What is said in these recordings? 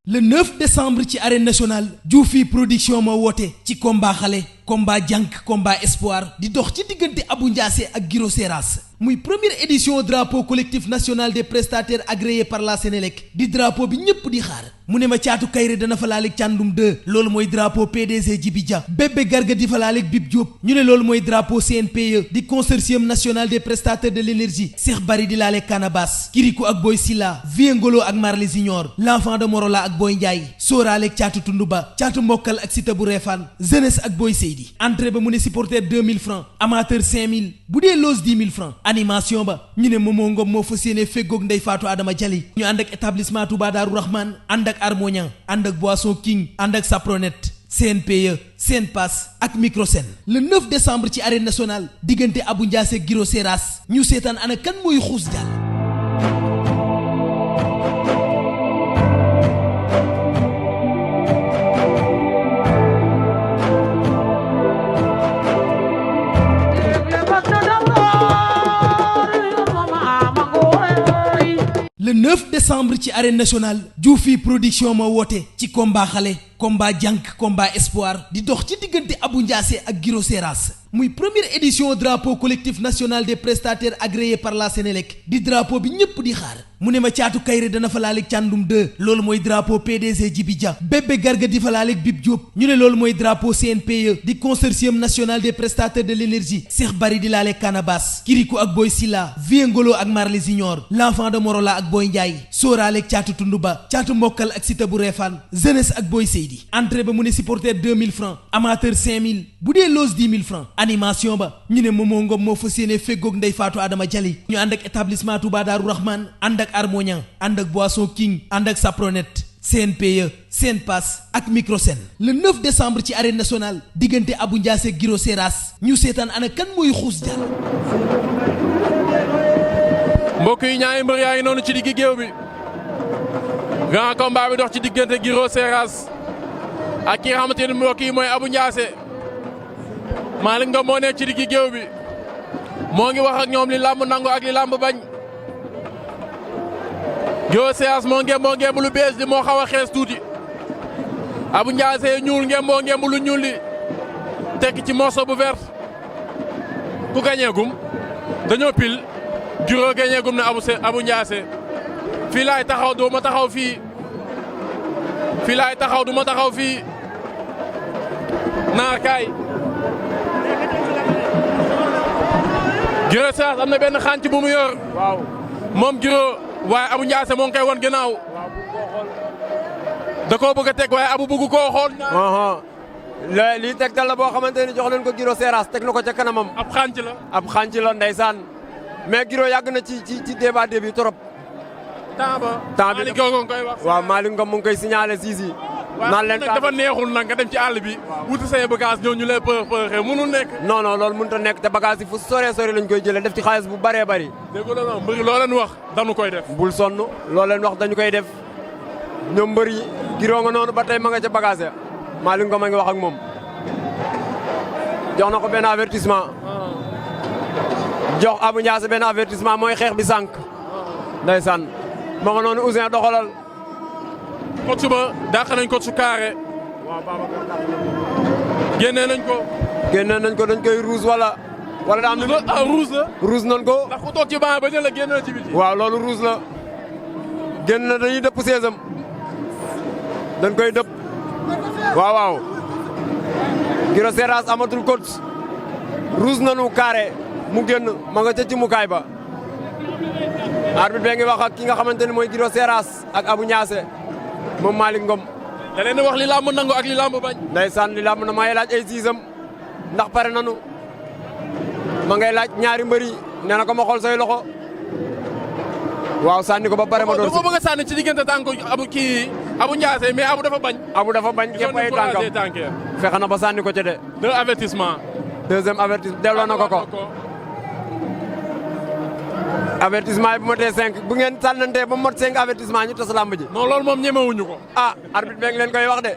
le 9 décembre ci arène nationale Dioufy production ma woote ci combat xale combat jànk combat espoir di dox ci diggante Abou Ndiassé ak Guiro Seras muy première édition drapeau collectif national des prestataires agréés par la Sénélec di drapeau bi ñëpp di xaar mu ne ma caatu kayre dana fa laaleeg càndum 2 loolu mooy drapeau PDG Djibi Dia bébé garga di fa laaleeg Bib Diop ñu ne loolu mooy drapeau CNPE di consortium national des prestataires de l'énergie Cheikh Bari di laaleeg Canabas Kirikou ak Boy Silla Viengolo ak Marley Junior l'enfant de Morola ak Boy Ndiaye sóoraaleeg caatu Tunduba caatu Mbokkal ak Sita bu Refane jeunesse ak Boy Seydi entrée ba mu ne supporter 2000 francs amateur 5000 bu dee loge 10 000 francs animation ba ñu ne Momo Ngom moo fas yéene feggoog Ndey Fatou Adama Jali ñu ànd ak établissement Touba Darou Rahman ànd ak Harmonia ànd ak Boisson King ànd ak Sapronet CNPE Senpass ak Microsen le 9 décembre ci arène nationale diggante Abou Ndiassé Guiro Seras ñu seetaan ana kan mooy xuus jàll. le 9 décembre ci arène nationale Dioufy production ma woote ci combat xale combat jànk combat espoir di dox ci diggante Abou Ndiassé ak Guiro Seras muy première édition drapeau collectif national des prestataires agréés par la Sénélec di drapeau bi ñëpp di xaar mu ne ma caatu kayre dana fa laaleeg càndum 2 loolu mooy drapeau PDG Djibi Dia bébé garga di fa laaleeg Bib Diop ñu ne loolu mooy drapeau CNPE di consortium national des prestataires de l'énergie Cheikh Bari di laaleeg Canabas Kirikou ak Boy Silla Viengolo ak Marley Junior l'enfant de Morola ak Boy Ndiaye sóoraaleeg caatu Tunduba caatu Mbokkal ak Sita bu Refane jeunesse ak Boy Seydi entrée ba mu ne supporter 2000 francs amateur 5000 bu dee loge 10 000 francs animation ba ñu ne Momo Ngom moo fas yéene feggoog Ndey Fatou Adama Jali ñu ànd ak établissement Touba Darou Rahman ànd ak Harmonia ànd ak Boisson King ànd ak Sapronet CNPE Senpass ak Microsen le 9 décembre ci arène nationale diggante Abou Ndiassé Guiro Seras ñu seetaan ana kan mooy xuus jàll. mbokk yi ñaari mbër yaa ngi noonu ci diggi géew bi grand combat bi dox ci diggante Guiro Seras ak ki nga xamante ne mbokk yi mooy Abou Ndiassé Malick Ngom moo nekk ci diggi géew bi moo ngi wax ak ñoom li làmb nangu ak li làmb bañ Guiro Seras moo ngeem lu bees li moo xaw a xees tuuti Abou Ndiassé ñuul ngeem lu ñuul li tekk ci morceau bu vert ku gañeegum dañoo pil Guiro gañeegum na Abou Ndiassé fii laay taxaw du ma taxaw fii naar kaay Guiro Seras am na benn xànc bu mu yor waaw moom Guiro waaye Abou Ndiassé moo ngi koy won gannaaw da koo bëgg a teg waaye Abou bëgg koo xool. lii tegtal la boo xamante ni jox nañ ko Guiro Seras teg na ko ca kanamam. ab xànc la ndeysaan mais Guiro yàgg na ci débat bi trop. temps bi waaw Malick Ngom mu ngi koy signalé Zizi. naan leen dafa neexul nag nga dem ci àll bi. wuti say bagage ñëw ñu lay përëxee mënul nekk. non loolu mënut a nekk te bagage yi fu sore lañ koy jëlee def ci xaalis bu bëree bëri. dégg nga loolu mbëri loo leen wax dañu koy def. bul sonn loo leen wax dañu koy def ñoom mbër yi Guiro nga noonu ba tey ma nga ca bagage ya Malick Ngom a ngi wax ak moom jox na ko benn avertissement. jox Abou Ndiassé benn avertissement mooy xeex bi sànq. ndeysaan ma nga noonu Ouzin doxalal. coach ba dàq nañ coach su carré. waaw Babacar génnee nañ ko. dañ koy rouge wala daa am. rouge la. rouge nañ ko. ndax ku toog ci banc ba ne la génn na ci biti. waaw loolu rouge la. génn na dañuy dëpp seesam. dañ koy dëpp. waaw. Guiro Seras amatul coach. rouge nañu carré mu génn ma nga ca ci mukaay ba. arbitre bi ngi wax ak ki nga xamante ne mooy Guiro Seras ak Abou Ndiassé moom Malick Ngom. da leen di wax li làmb nangu ak li làmb bañ. ndeysaan li làmb na may laaj ay siisam ndax pare nanu ma ngay laaj ñaari mbër yi nee na ko ma xool say loxo waaw sànni ko ba pare ma doon si. dafa bëgg a sànni ci diggante tànk Abou Ndiassé mais Abou dafa bañ. Abou dafa bañ képp ay tànkam fexe na ba sànni ko ca de. deuxième avertissement delloo na ko. avertissement yi bu motee 5 bu ngeen sànnantee ba mot 5 avertissement ñu tas làmb ji. non loolu moom ñemewuñu ko. arbitre bi ngi leen koy wax de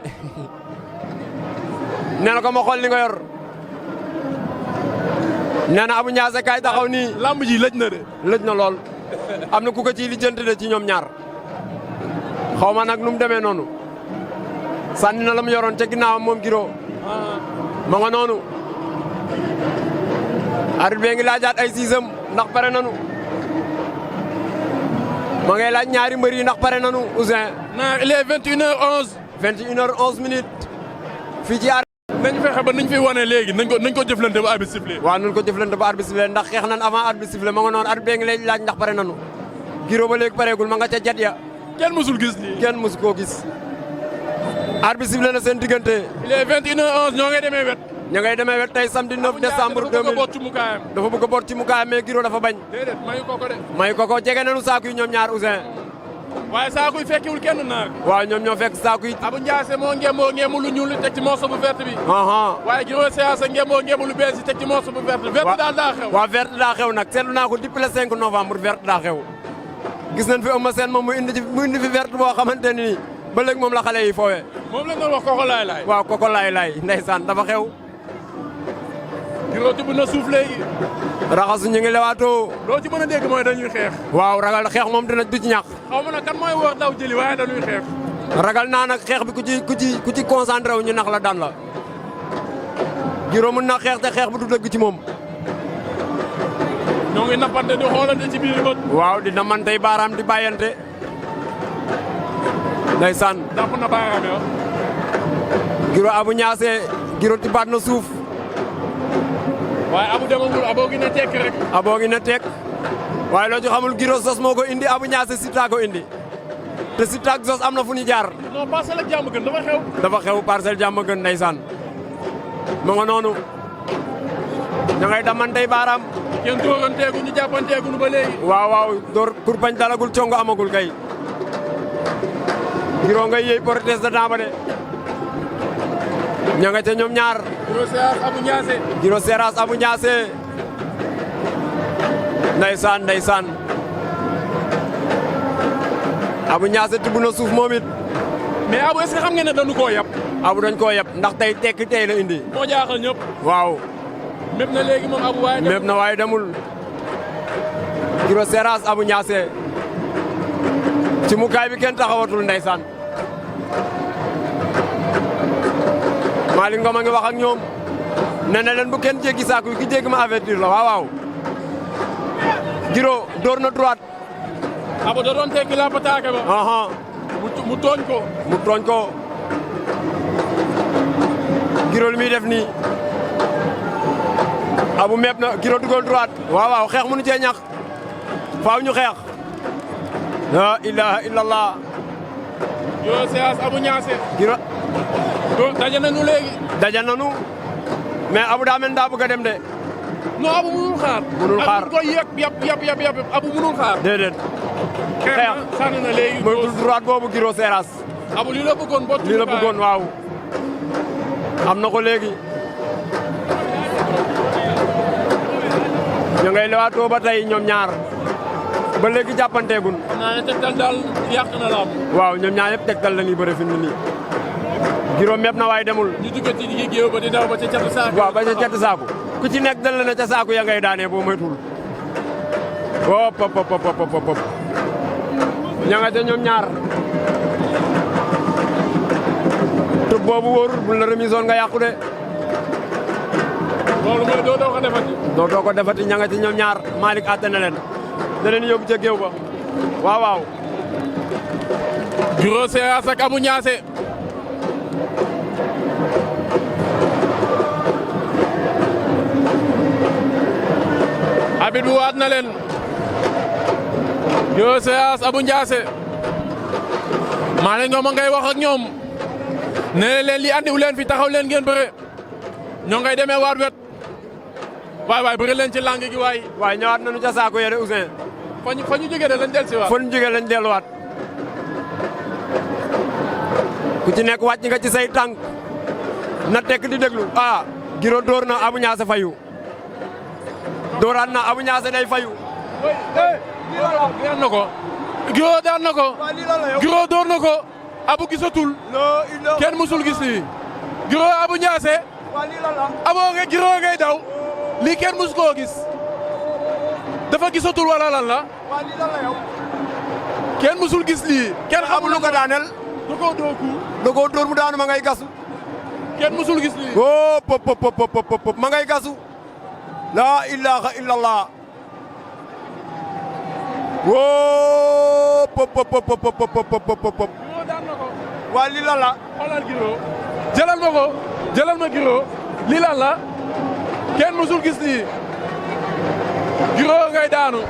nee na ko ma xool li nga yor nee na Abou Ndiassé kay taxaw nii. lamb ji lëj na de. lëj na lool am na ku ko ciy lijjanti de ci ñoom ñaar xaw ma nag nu mu demee noonu sànni na la mu yoroon ca ginnaawam moom Giro ma nga noonu. arbitre bi ngi laajaat ay siisam ndax pare nanu ma ngay laaj ñaari mbër yi ndax pare nanu Ouzin. il est 21h11. 21h11 minutes fii ci nañ fexe ba niñ fi wane léegi nañ ko jëflante ba arbitre sifflé. waaw nañ ko jëflante ba arbitre sifflé ndax xeex nan avant arbitre sifflé ma nga noonu arbitre bi ngi lay laaj ndax pare nanu Giro ba léegi pareegul ma nga ca jet ya. kenn musul gis lii. kenn musu koo gis. arbitre sifflé na seen diggante. il est 21h11 ñoo ngay demee wet. ña ngay demee wet tey samedi 9 décembre 2000 dafa bëgg a boot ci mukaayam. dafa bëgg a boot ci mukaayam mais Giro dafa bañ. déedéet mayu ko ko de. mayu ko ko jege nañu saako yi ñoom ñaar Ouzin. waaye saako yi fekkiwul kenn naar. waaw ñoom ñoo fekk saako yi. Abou Ndiassé moo ngemu lu ñuul teg ci morceau bu verte bi. waaye Giro Seras a ngemu lu bees yi teg ci morceau bu verte. verte daal daa xew. waaw verte daa xew nag seetlu naa ko depuis le 5 novembre verte daa xew. gis nañ fi Eumeu Sène moom mu indi fi verte boo xamante ni ba léegi moom la xale yi foowee. moom lañ doon wax koko laay laay. waaw koko laay laay ndeysaan dafa xew. Giro tibb na suuf léegi. raxasu ñu ngi lewaatoo. loo ci mën a dégg mooy dañuy xeex. waaw ragal xeex moom dina du ci ñàkk. xaw ma nag kan mooy wóor daw jëli waaye dañuy xeex. ragal naa nag xeex bi ku ci concentré wu ñu nax la daan la. Giro mën na xeex te xeex bi du dëgg ci moom. ñoo ngi nappante di xoolante ci biir bët. waaw di namantey baaraam di bàyyante. ndeysaan. jàpp na baaraam ya. Giro Abou Ndiassé Giro tibaat na suuf. waaye Abou demagul Abou gi ne tekk rek. Abou gi ne tekk. waaye loo ci xamul Giro sos moo ko indi Abou Ndiassé Siteu ko indi. te Siteu ak sos am na fu ñu jaar. non Parcelles ak Diamaguène dafa xew. dafa xew Parcelles Diamaguène ndeysaan. ma nga noonu. ña ngay damantey baaraam. kenn dóoranteegu ñu jàppanteegu ba léegi. waaw door kurpañ dalagul congo amagul kay. Giro ngay yëy proteste de damba de. ña nga ca ñoom ñaar. Giro Seras Abou Ndiassé. Giro Seras Abou Ndiassé. ndeysaan. Abou Ndiassé tibb na suuf moom it. mais Abou est-ce que xam ngeen ne dañu koo yab. Abou dañ koo yab ndax tey tekki tey la indi. moo jaaxal ñëpp. waaw. mépp na léegi moom Abou waaye. mépp na waaye demul. Giro Seras Abou Ndiassé. ci mukaay bi kenn taxawatul ndeysaan. Malick Ngom a ngi wax ak ñoom. nee na leen bu kenn jéggi saako yi ki jéggi ma avertir la waaw. Giro door na droite. Abou da doon tekki la pataake ba. mu tooñ ko. mu tooñ ko. Giro li muy def nii. Abou mepp na Giro dugal droite. waaw xeex mënu cee ñàkk. faaw ñu xeex. la ilaha illallah. Giro Seras Abou Ndiassé. Giro. daje nañu léegi. daje nañu. mais Abou daa mel daa bëgg a dem de. non Abou mënul xaar. mënul xaar ak koy yàpp Abou mënul xaar. déedéet. xeex sànni na léegi. moytul droite boobu Giro Seras. Abou lii la bëggoon bot. lii la bëggoon waaw. am na ko léegi. ñu ngay lewaatoo ba tey ñoom ñaar. ba léegi jàppanteegun. xam naa ne tegtal daal yàq na la am. waaw ñoom ñaar yëpp tegtal la ñuy bëre fi mu nii. Giro mépp na waaye demul. ñu dugg ci digg géew ba di daw ba ca catu saako. waaw ba ca catu saako. ku ci nekk dal na ca saako ya ngay daanee boo moytuwul. hop. ña nga ca ñoom ñaar. tëb boobu wóorul bul la remisoon nga yàqu de. loolu mooy doo ko defati. doo ko defati ña nga ca ñoom ñaar Malick àtte na leen. da leen yóbbu ca géew ba. waaw. Giro Seras ak Abou Ndiassé. abit bi waat na leen. Giro Seras Abou Ndiassé. Malick Ngom ngay wax ak ñoom. nee leen li andiwu leen fi taxaw leen ngeen bëre. ñoo ngay demee waat wet. waay bëri leen ci lang gi waay. waaye ñëwaat nañu ca saako ya de Ousseyn. fa ñu jógee de lañ dellusiwaat. fa ñu jógee lañ delluwaat. ku ci nekk wàcc nga ci say tànk. na tekk di déglu. Giro door na Abou Ndiassé fayu. dooraat na Abou Ndiassé day fayu. daan na ko. Giro daan na ko. Giro door na ko. Abou gisatul. kenn musul gis lii. Giro Abou Ndiassé. Abou Giro ngay daw. lii kenn musu koo gis dafa gisatul wala lan la. waa lii lan la yow. kenn musul gis lii. kenn xamul lu ko daaneel. da koo dooku. da koo dóor mu daanu ma ngay gasu. kenn musul gis lii. oh pop pop pop pop ma ngay gasu. laa ilaaha illallah. woo pop pop pop pop pop. daan na ko. waa lii lan la. xoolal Giro. jëlal ma ko. jëlal ma Giro. lii lan la. kenn musul gis lii. Giro ngay daanu.